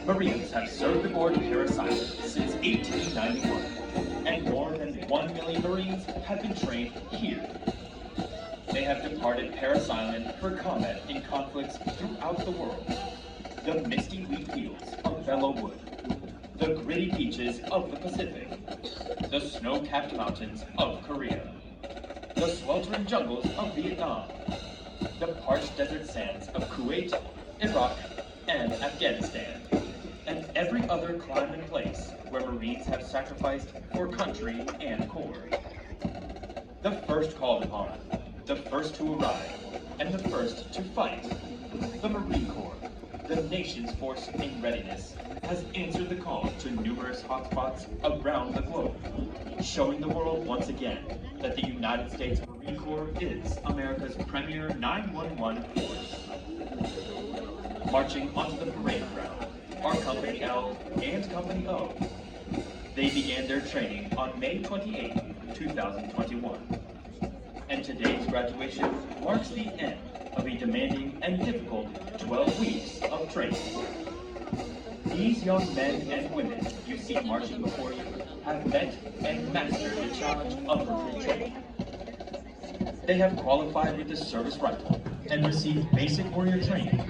Marines have served aboard Parris Island since 1891, and more than 1 million Marines have been trained here. They have departed Parris Island for combat in conflicts throughout the world. The misty wheat fields of Belleau Wood, the gritty beaches of the Pacific, the snow-capped mountains of Korea, the sweltering jungles of Vietnam, the parched desert sands of Kuwait, Iraq, and Afghanistan, and every other clime and place where Marines have sacrificed for country and corps. The first called upon, the first to arrive, and the first to fight, the Marine Corps, the nation's force in readiness, has answered the call to numerous hotspots around the globe, showing the world once again that the United States Marine Corps is America's premier 911 force. Marching onto the parade ground are Company L and Company O. They began their training on May 28, 2021. And today's graduation marks the end of a demanding and difficult 12 weeks of training. These young men and women you see marching before you have met and mastered the challenge of recruit training. They have qualified with the service rifle and received basic warrior training.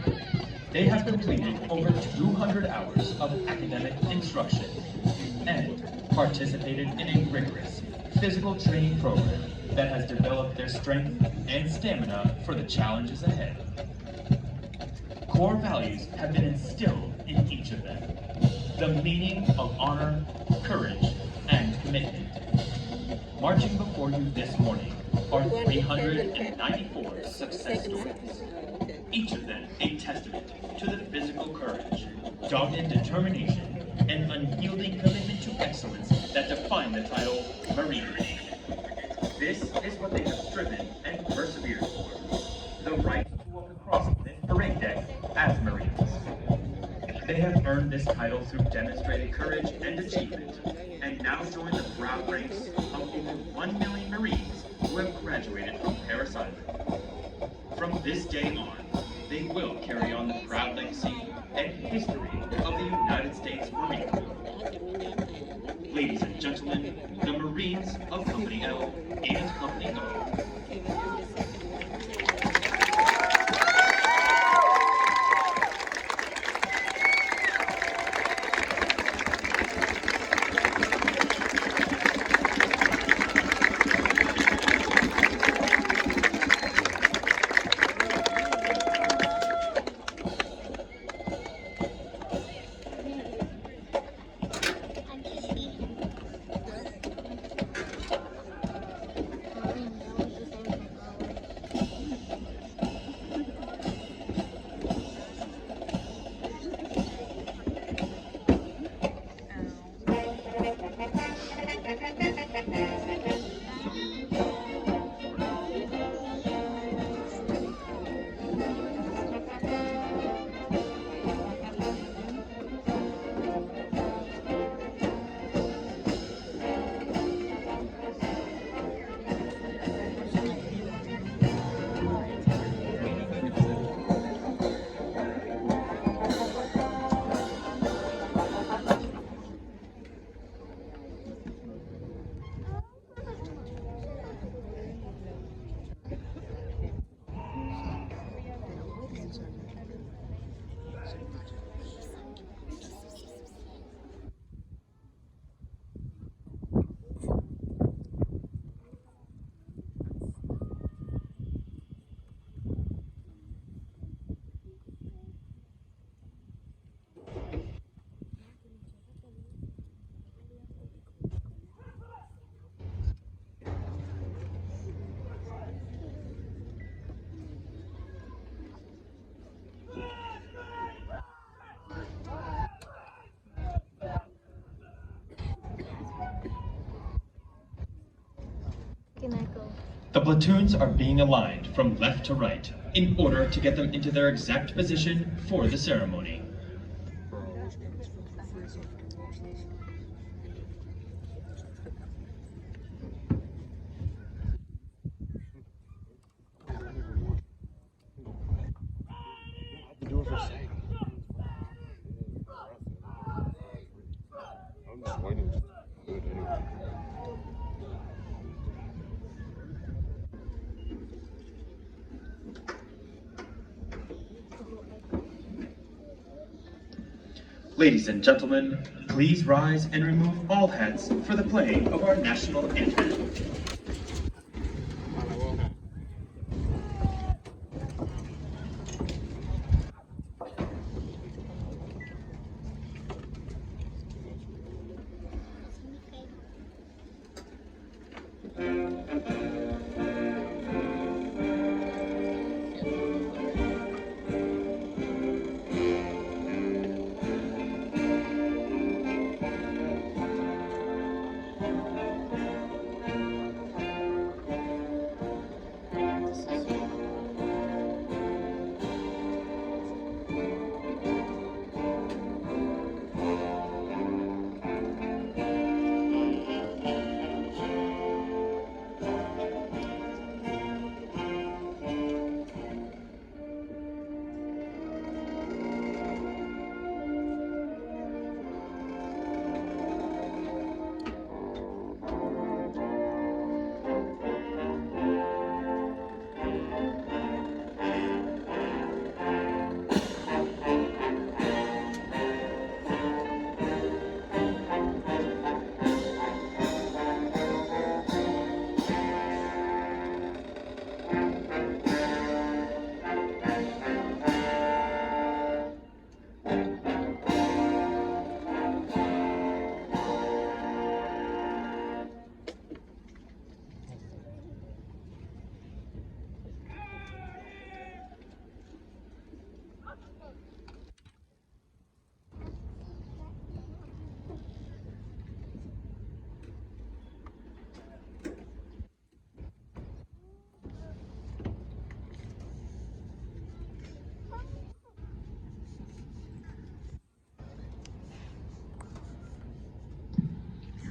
They have completed over 200 hours of academic instruction and participated in a rigorous physical training program that has developed their strength and stamina for the challenges ahead. Core values have been instilled in each of them. The meaning of honor, courage, and commitment. Marching before you this morning are 394 success stories. Each of them a testament to the physical courage, dogged determination, and unyielding commitment to excellence that define the title Marine. This is what they have striven and persevered for. The right to walk across this parade deck as Marines. They have earned this title through demonstrated courage and achievement, and now join the proud ranks of over 1 million Marines who have graduated from Parris Island. From this day on, they will carry on the proud legacy and history of the United States Marine Corps. Ladies and gentlemen, the Marines of Company L and Company O. The platoons are being aligned from left to right in order to get them into their exact position for the ceremony. Ladies and gentlemen, please rise and remove all hats for the playing of our national anthem.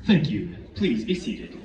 Thank you. Please be seated.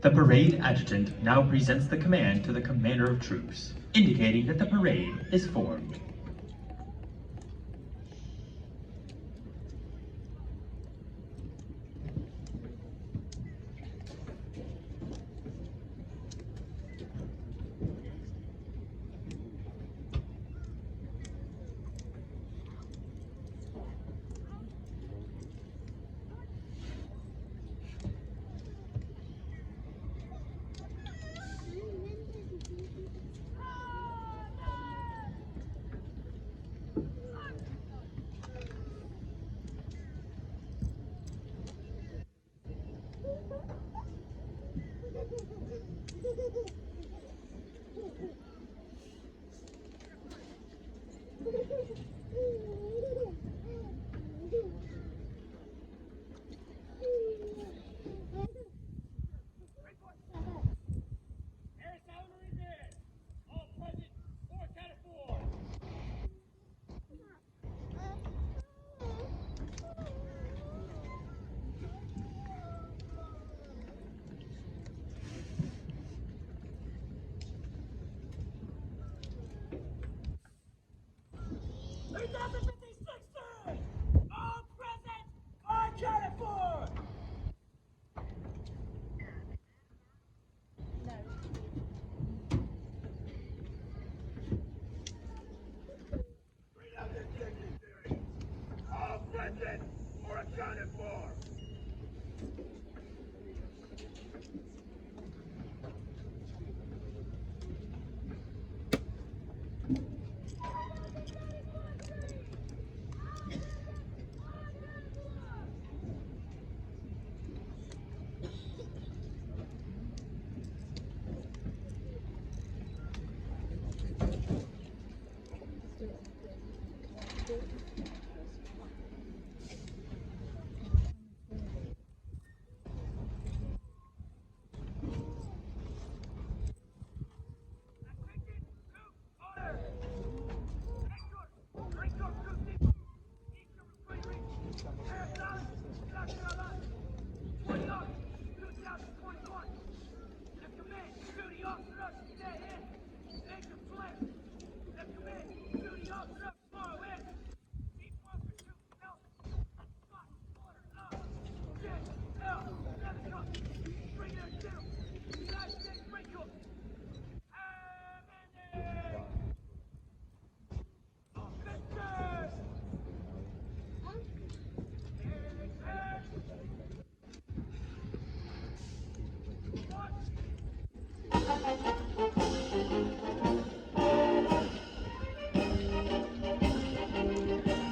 The parade adjutant now presents the command to the commander of troops, indicating that the parade is formed.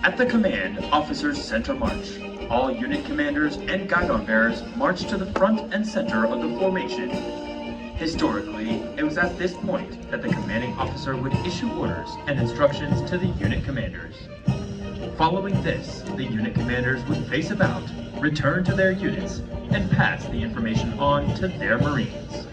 At the command, officers center march. All unit commanders and guidon bearers march to the front and center of the formation. Historically, it was at this point that the commanding officer would issue orders and instructions to the unit commanders. Following this, the unit commanders would face about, return to their units, and pass the information on to their Marines.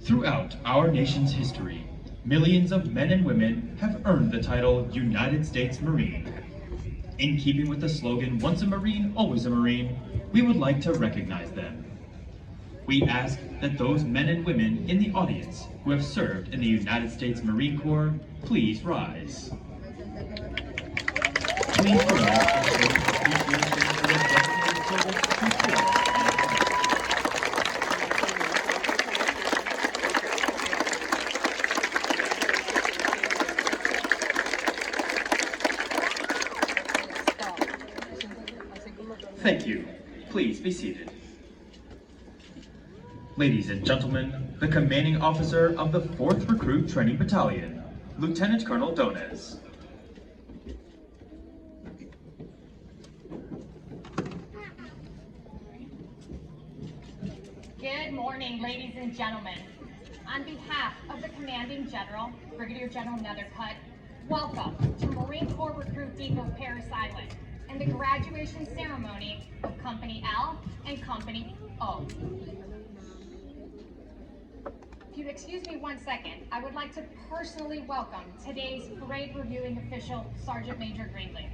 Throughout our nation's history, millions of men and women have earned the title United States Marine. In keeping with the slogan, once a Marine, always a Marine, we would like to recognize them. We ask that those men and women in the audience who have served in the United States Marine Corps, please rise. Please rise and show appreciation for their dedicated service to Florida. Thank you. Please be seated. Ladies and gentlemen, the commanding officer of the 4th Recruit Training Battalion, Lieutenant Colonel Donez. Good morning, ladies and gentlemen. On behalf of the Commanding General, Brigadier General Nethercutt, welcome to Marine Corps Recruit Depot Parris Island and the graduation ceremony of Company L and Company O. If you'd excuse me 1 second, I would like to personally welcome today's parade reviewing official, Sergeant Major Greenleaf.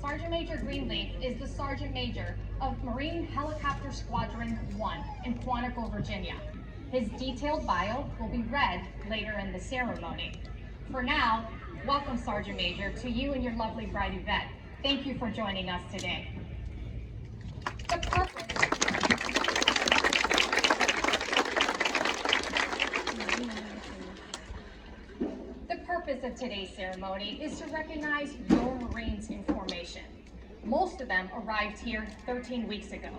Sergeant Major Greenleaf is the Sergeant Major of Marine Helicopter Squadron 1 in Quantico, Virginia. His detailed bio will be read later in the ceremony. For now, welcome Sergeant Major to you and your lovely bride Yvette. Thank you for joining us today. The purpose of today's ceremony is to recognize your Marines in formation. Most of them arrived here 13 weeks ago.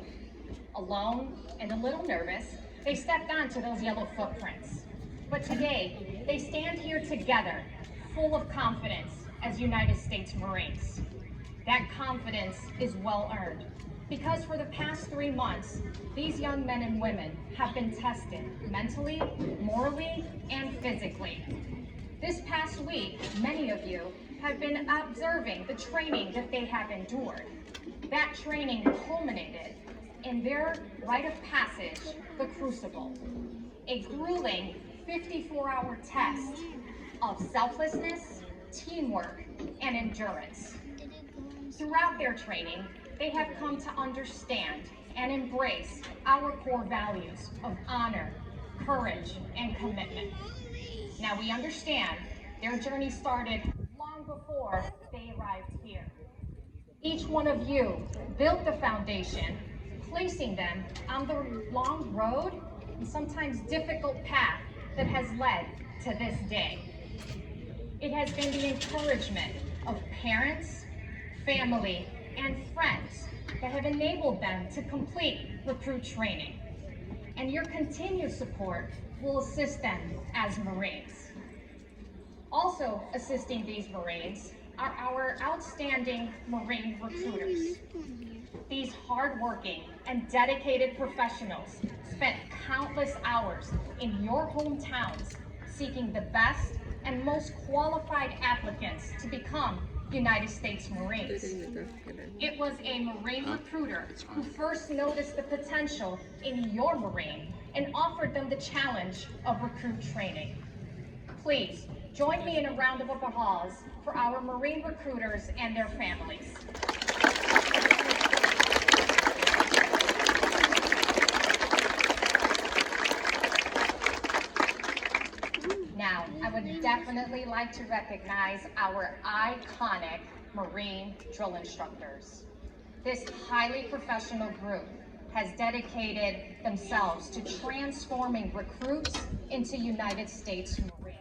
Alone and a little nervous, they stepped onto those yellow footprints. But today, they stand here together, full of confidence as United States Marines. That confidence is well earned, because for the past 3 months, these young men and women have been tested mentally, morally, and physically. This past week, many of you have been observing the training that they have endured. That training culminated in their rite of passage, the Crucible, a grueling 54-hour test of selflessness, teamwork, and endurance. Throughout their training, they have come to understand and embrace our core values of honor, courage, and commitment. Now we understand their journey started long before they arrived here. Each one of you built the foundation, placing them on the long road and sometimes difficult path that has led to this day. It has been the encouragement of parents, family, and friends that have enabled them to complete recruit training. And your continued support will assist them as Marines. Also assisting these Marines are our outstanding Marine recruiters. These hardworking and dedicated professionals spent countless hours in your hometowns seeking the best and most qualified applicants to become United States Marines. It was a Marine recruiter who first noticed the potential in your Marine and offered them the challenge of recruit training. Please join me in a round of applause for our Marine recruiters and their families. Now, I would definitely like to recognize our iconic Marine drill instructors. This highly professional group has dedicated themselves to transforming recruits into United States Marines.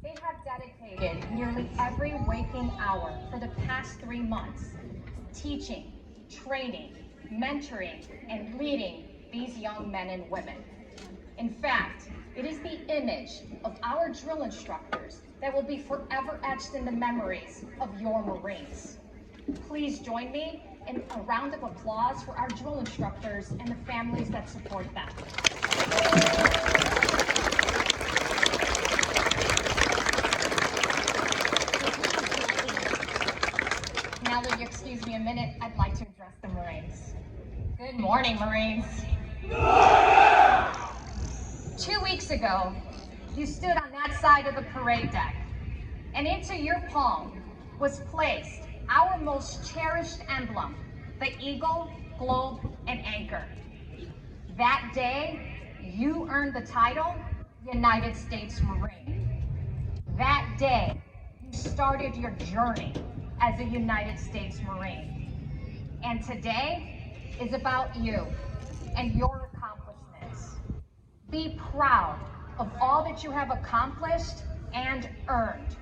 They have dedicated nearly every waking hour for the past 3 months, teaching, training, mentoring, and leading these young men and women. In fact, it is the image of our drill instructors that will be forever etched in the memories of your Marines. Please join me in a round of applause for our drill instructors and the families that support them. Now, will you excuse me a minute? I'd like to address the Marines. Good morning, Marines. 2 weeks ago, you stood on that side of the parade deck, and into your palm was placed our most cherished emblem, the eagle, globe, and anchor. That day, you earned the title United States Marine. That day, you started your journey as a United States Marine. And today is about you and your accomplishments. Be proud of all that you have accomplished and earned.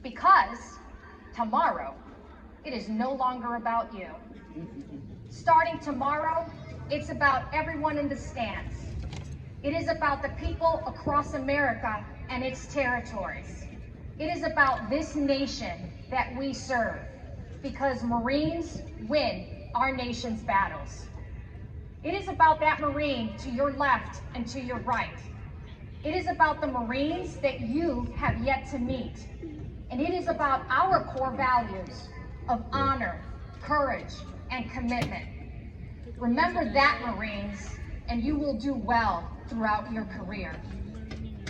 Because tomorrow, it is no longer about you. Starting tomorrow, it's about everyone in the stands. It is about the people across America and its territories. It is about this nation that we serve, because Marines win our nation's battles. It is about that Marine to your left and to your right. It is about the Marines that you have yet to meet. And it is about our core values of honor, courage, and commitment. Remember that, Marines, and you will do well throughout your career.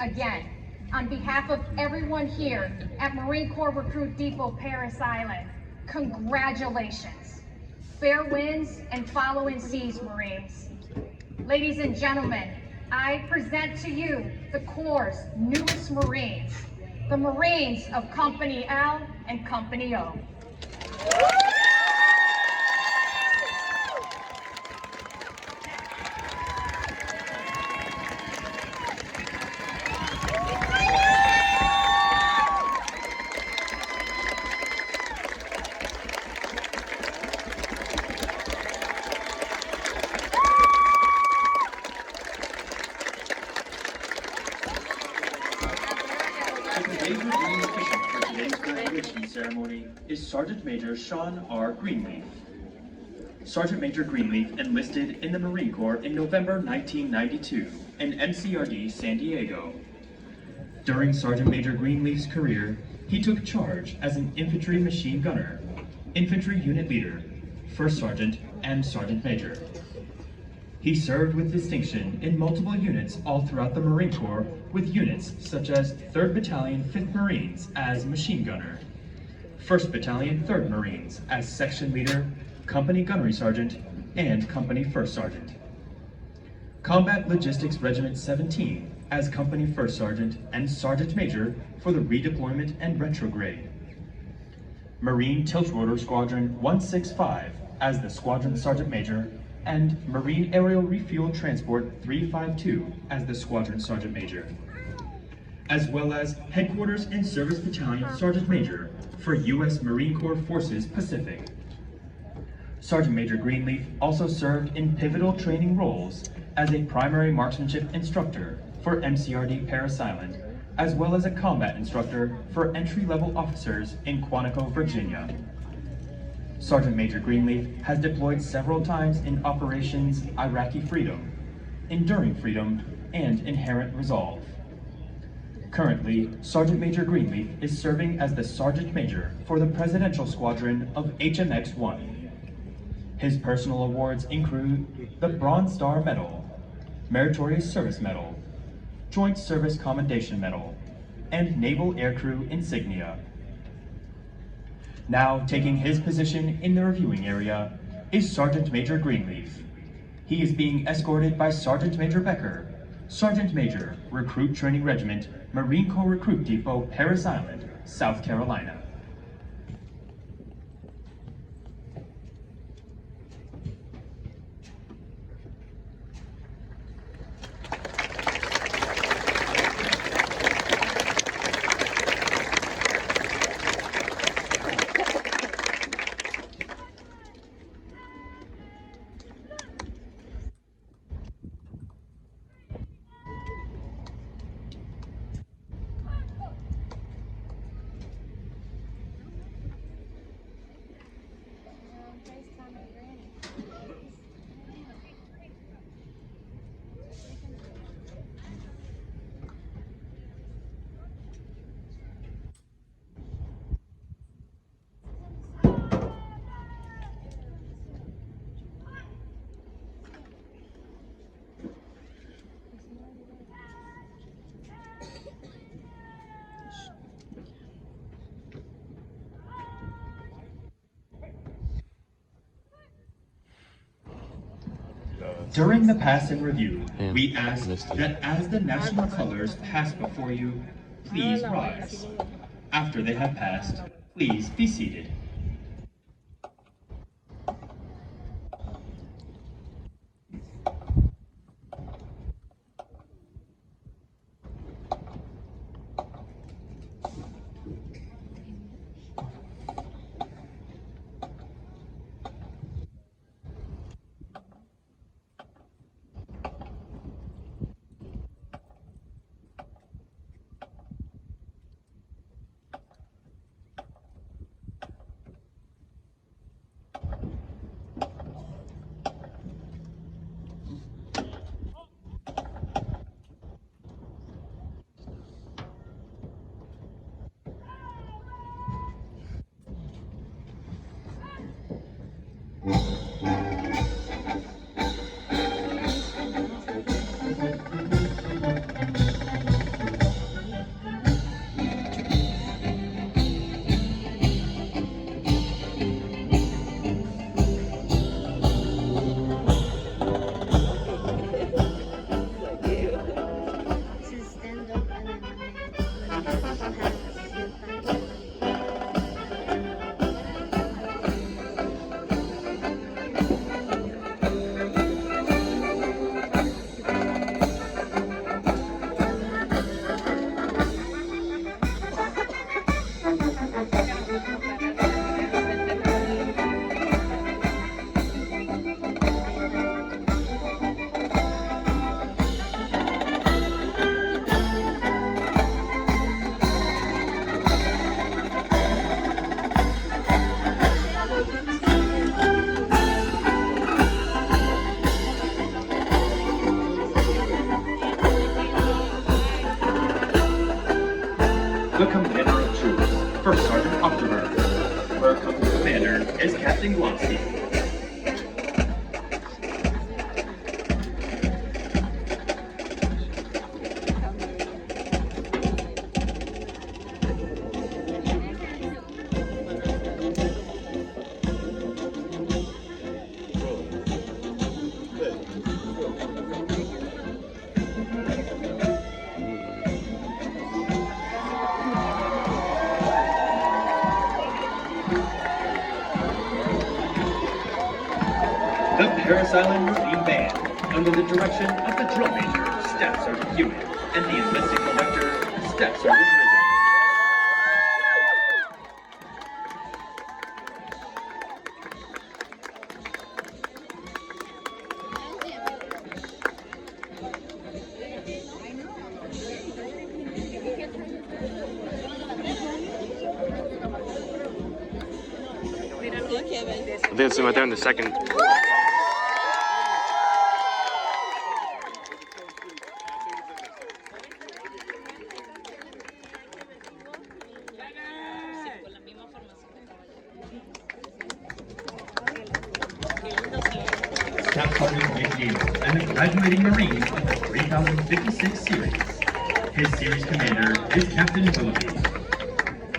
Again, on behalf of everyone here at Marine Corps Recruit Depot, Parris Island, congratulations. Fair winds and following seas, Marines. Ladies and gentlemen, I present to you the Corps' newest Marines, the Marines of Company L and Company O. Today's reviewing official for today's graduation ceremony is Sergeant Major Sean R. Greenleaf. Sergeant Major Greenleaf enlisted in the Marine Corps in November 1992 in MCRD, San Diego. During Sergeant Major Greenleaf's career, he took charge as an infantry machine gunner, infantry unit leader, first sergeant, and sergeant major. He served with distinction in multiple units all throughout the Marine Corps, with units such as 3rd Battalion, 5th Marines as machine gunner, 1st Battalion, 3rd Marines as section leader, company gunnery sergeant, and company first sergeant. Combat Logistics Regiment 17 as company first sergeant and sergeant major for the redeployment and retrograde. Marine Tiltrotor Squadron 165 as the squadron sergeant major, and Marine Aerial Refuel Transport 352 as the squadron sergeant major, as well as Headquarters and Service Battalion Sergeant Major for U.S. Marine Corps Forces Pacific. Sergeant Major Greenleaf also served in pivotal training roles as a primary marksmanship instructor for MCRD Parris Island, as well as a combat instructor for entry-level officers in Quantico, Virginia. Sergeant Major Greenleaf has deployed several times in Operations Iraqi Freedom, Enduring Freedom, and Inherent Resolve. Currently, Sergeant Major Greenleaf is serving as the Sergeant Major for the Presidential Squadron of HMX-1. His personal awards include the Bronze Star Medal, Meritorious Service Medal, Joint Service Commendation Medal, and Naval Aircrew Insignia. Now taking his position in the reviewing area is Sergeant Major Greenleaf. He is being escorted by Sergeant Major Becker, Sergeant Major, Recruit Training Regiment, Marine Corps Recruit Depot, Parris Island, South Carolina. During the pass and review, we ask that as the national colors pass before you, please rise. After they have passed, please be seated. The Commander of Troops, First Sergeant October. Her company commander is Captain Guanxi. The Parris Island Marine Band, under the direction of the Drill Major, Staff Sergeant Hewitt, and the Enlisted Conductor, Staff Sergeant Rizzo. I think it's right there in the second. Staff Sergeant Nick Neal and the graduating Marines of the 3056 series. His series commander is Captain Willoughby.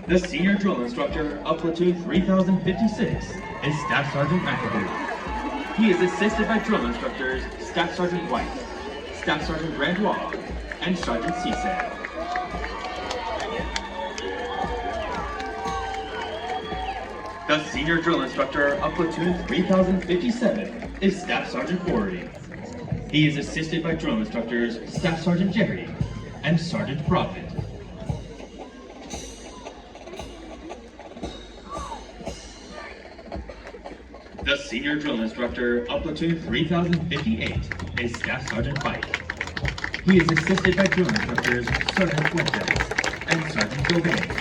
The senior drill instructor of Platoon 3056 is Staff Sergeant McAdoo. He is assisted by drill instructors Staff Sergeant White, Staff Sergeant Grandois, and Sergeant Cisse. The senior drill instructor of Platoon 3057 is Staff Sergeant Horry. He is assisted by drill instructors Staff Sergeant Jerry and Sergeant Profit. The senior drill instructor of Platoon 3058 is Staff Sergeant Pike. He is assisted by drill instructors Sergeant Fuentes and Sergeant Gauvain.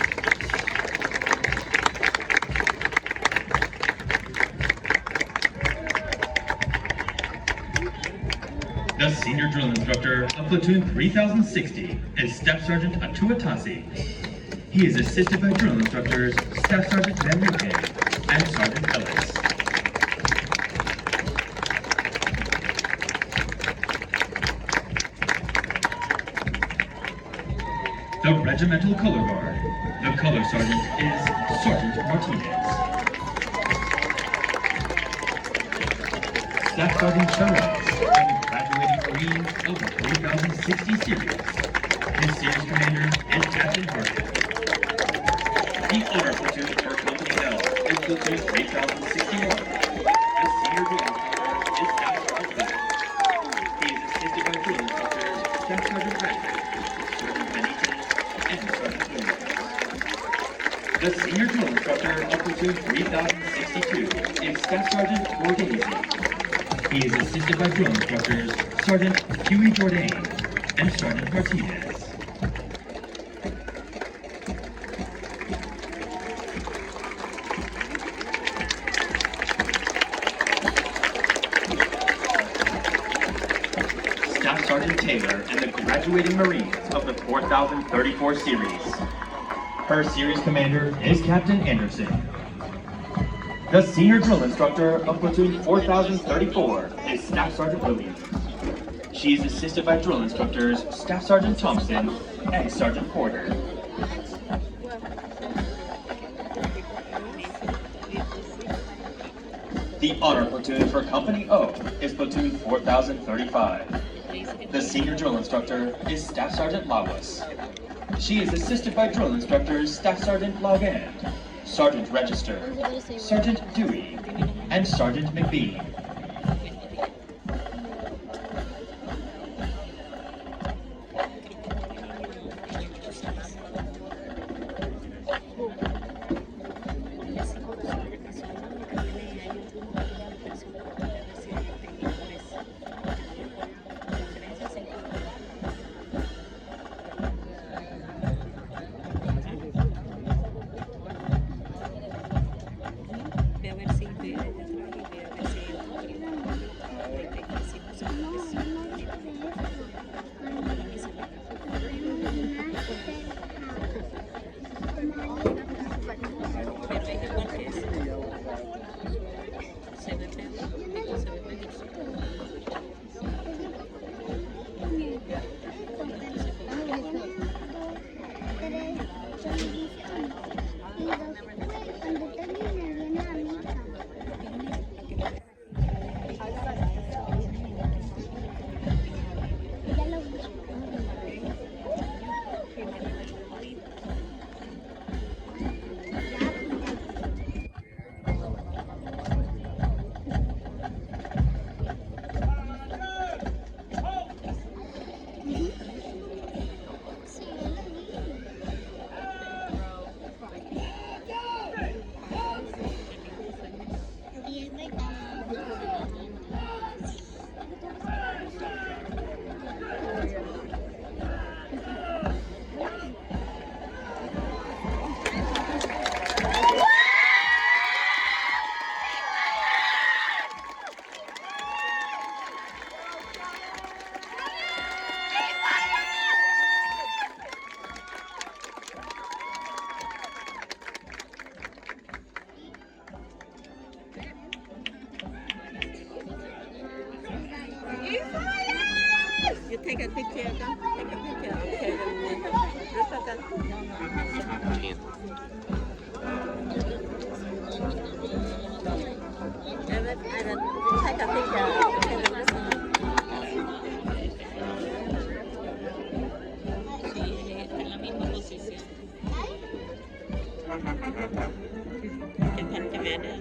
The senior drill instructor of Platoon 3060 is Staff Sergeant Atuatasi. He is assisted by drill instructors Staff Sergeant Manrique and Sergeant Ellis. The regimental color guard. The color sergeant is Sergeant Martinez. Staff Sergeant Parris, and graduating Marines of the 3060 series. His series commander is Captain Parris. The honor platoon for Company L is platoon 3061. The senior drill instructor is Staff Sergeant Lee. He is assisted by drill instructors Staff Sergeant Radford, Sergeant Bennington, and Sergeant Williams. The senior drill instructor of platoon 3062 is Staff Sergeant Borghese. He is assisted by drill instructors Sergeant Huey Jourdain and Sergeant Martinez. Staff Sergeant Taylor and the graduating Marines of the 4034 series. Her series commander is Captain Anderson. The senior drill instructor of platoon 4034 is Staff Sergeant Williams. She is assisted by drill instructors Staff Sergeant Thompson and Sergeant Porter. The honor platoon for Company O is platoon 4035. The senior drill instructor is Staff Sergeant Lawless. She is assisted by drill instructors Staff Sergeant Logand, Sergeant Register, Sergeant Dewey, and Sergeant McBee. You take a picture, come. Take a picture. Okay, take a picture. En la misma posición. Captain Commander.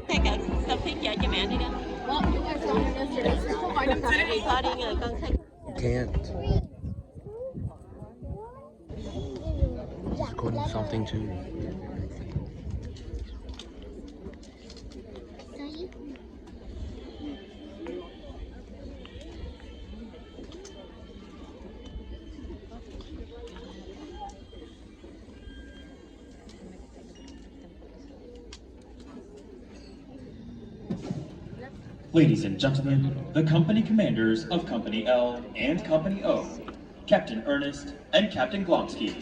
Take a picture cho mẹ đi con. Thôi đi rồi con take. Can't. Recording something too. Ladies and gentlemen, the company commanders of Company L and Company O, Captain Ernest and Captain Glomsky.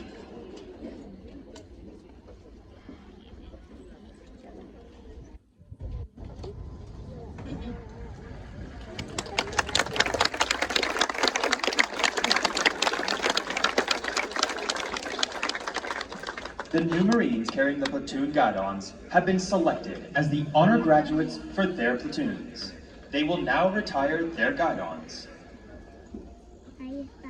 The new Marines carrying the platoon guidons have been selected as the honor graduates for their platoons. They will now retire their guidons. Ahí está.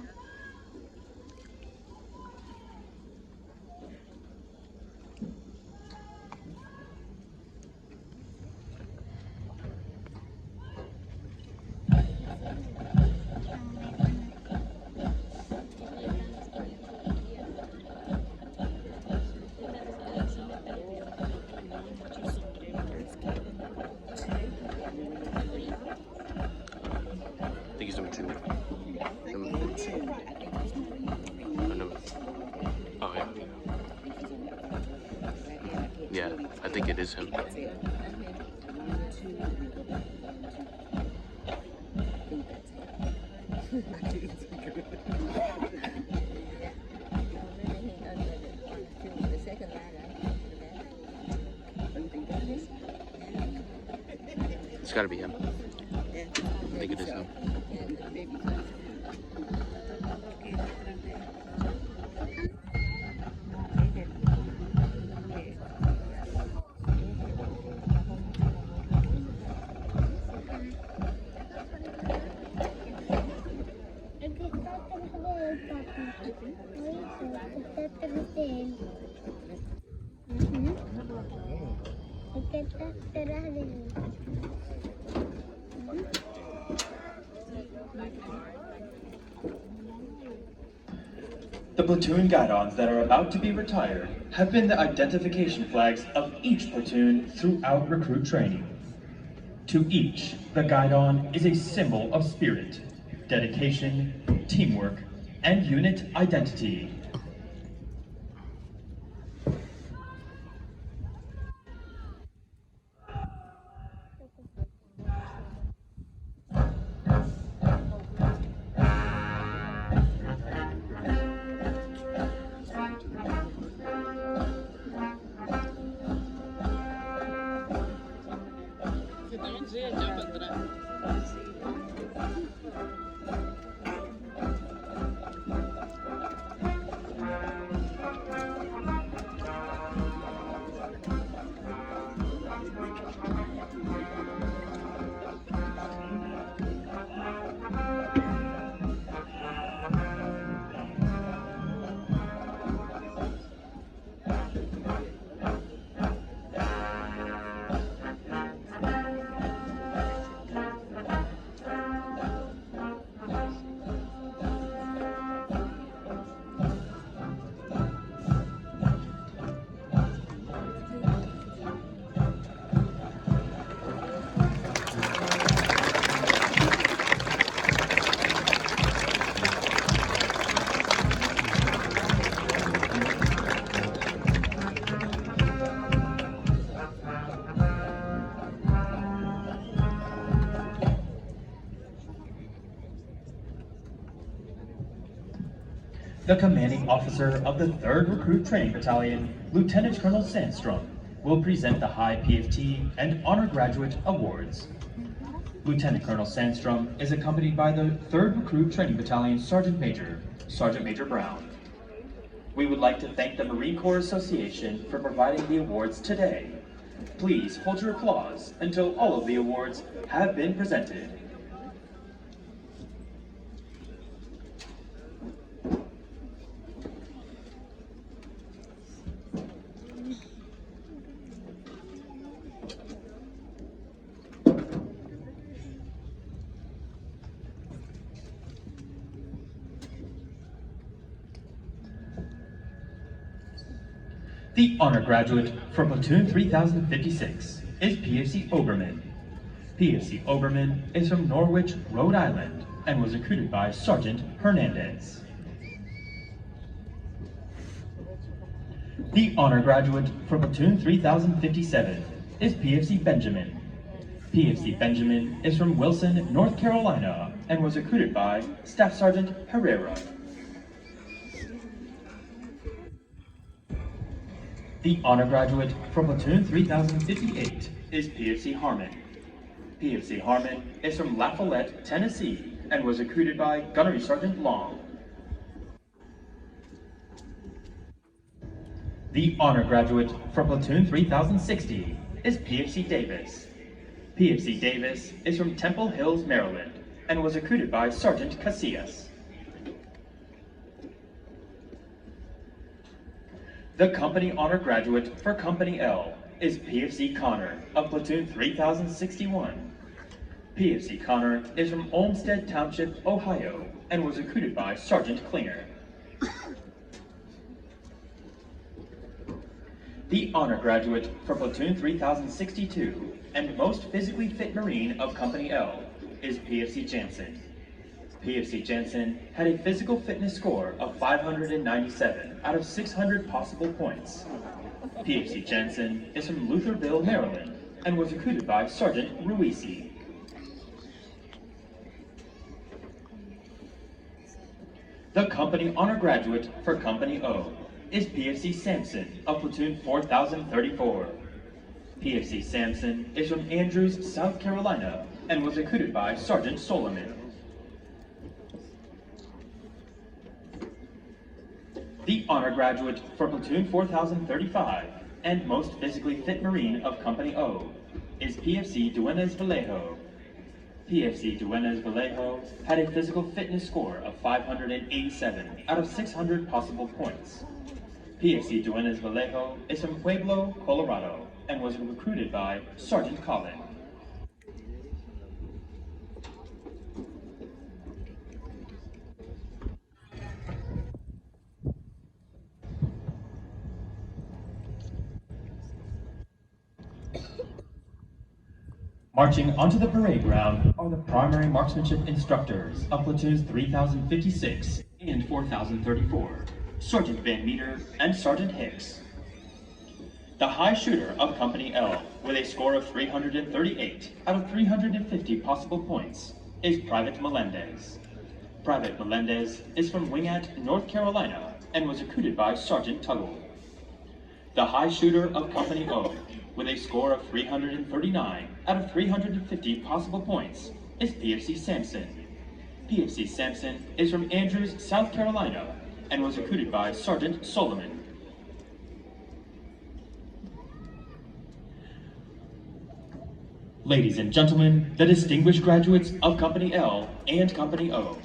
I think he's number 2. Oh, yeah. Yeah, I think it is him. It's gotta be him. I think it is him. El que está atrás de él, papi. Está atrás de él. El que está atrás de él. The platoon guidons that are about to be retired have been the identification flags of each platoon throughout recruit training. To each, the guidon is a symbol of spirit, dedication, teamwork, and unit identity. The commanding officer of the 3rd Recruit Training Battalion, Lieutenant Colonel Sandstrom, will present the High PFT and Honor Graduate Awards. Lieutenant Colonel Sandstrom is accompanied by the 3rd Recruit Training Battalion Sergeant Major Brown. We would like to thank the Marine Corps Association for providing the awards today. Please hold your applause until all of the awards have been presented. The honor graduate for Platoon 3056 is PFC Oberman. PFC Oberman is from Norwich, Rhode Island, and was recruited by Sergeant Hernandez. The honor graduate for Platoon 3057 is PFC Benjamin. PFC Benjamin is from Wilson, North Carolina, and was recruited by Staff Sergeant Herrera. The honor graduate from Platoon 3058 is PFC Harmon. PFC Harmon is from Lafayette, Tennessee, and was recruited by Gunnery Sergeant Long. The honor graduate for platoon 3060 is PFC Davis. PFC Davis is from Temple Hills, Maryland, and was recruited by Sergeant Casillas. The company honor graduate for Company L is PFC Connor of platoon 3061. PFC Connor is from Olmsted Township, Ohio, and was recruited by Sergeant Klinger. The honor graduate for platoon 3062 and most physically fit Marine of Company L is PFC Jansen. PFC Jansen had a physical fitness score of 597 out of 600 possible points. PFC Jansen is from Lutherville, Maryland, and was recruited by Sergeant Ruisi. The company honor graduate for Company O is PFC Sampson of platoon 4034. PFC Sampson is from Andrews, South Carolina, and was recruited by Sergeant Solomon. The honor graduate for platoon 4035 and most physically fit Marine of Company O is PFC Duenas Vallejo. PFC Duenas Vallejo had a physical fitness score of 587 out of 600 possible points. PFC Duenas Vallejo is from Pueblo, Colorado, and was recruited by Sergeant Collin. Marching onto the parade ground are the primary marksmanship instructors of platoons 3056 and 4034, Sergeant Van Meter and Sergeant Hicks. The high shooter of Company L with a score of 338 out of 350 possible points is Private Melendez. Private Melendez is from Wingat, North Carolina, and was recruited by Sergeant Tuggle. The high shooter of Company O with a score of 339 out of 350 possible points is PFC Sampson. PFC Sampson is from Andrews, South Carolina, and was recruited by Sergeant Solomon. Ladies and gentlemen, the distinguished graduates of Company L and Company O.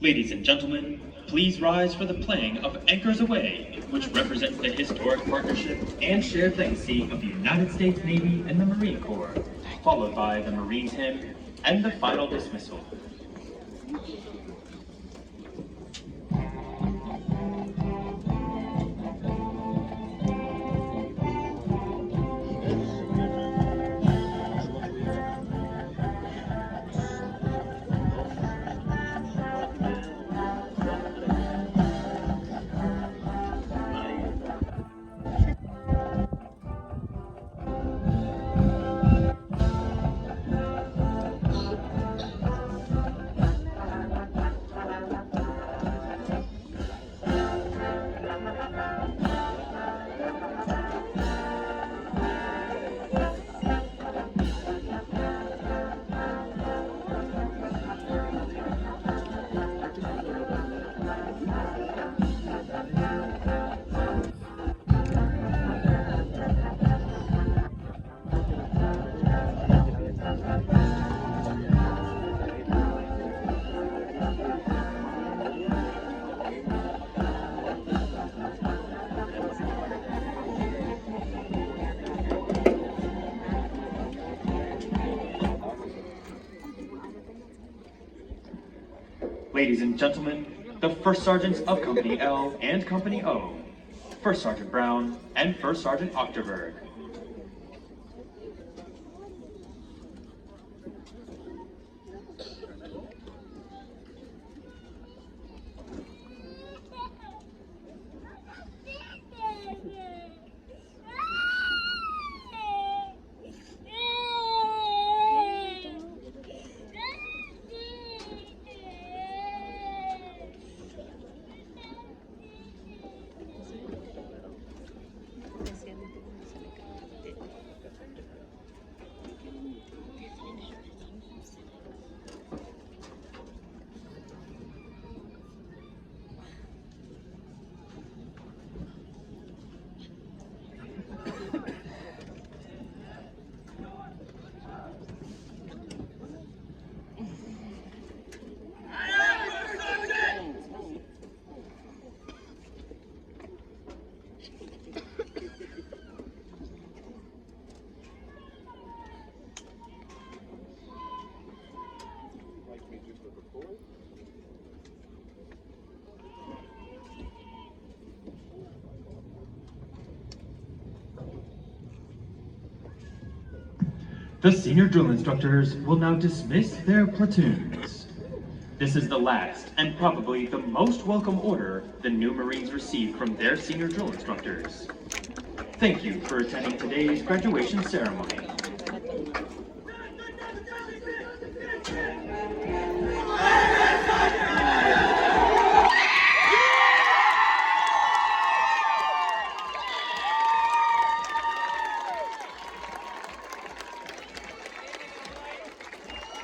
Ladies and gentlemen, please rise for the playing of Anchors Aweigh, which represents the historic partnership and shared legacy of the United States Navy and the Marine Corps, followed by the Marines hymn and the final dismissal. Ladies and gentlemen, the First Sergeants of Company L and Company O, First Sergeant Brown and First Sergeant Ochterberg. The senior drill instructors will now dismiss their platoons. This is the last and probably the most welcome order the new Marines received from their senior drill instructors. Thank you for attending today's graduation ceremony.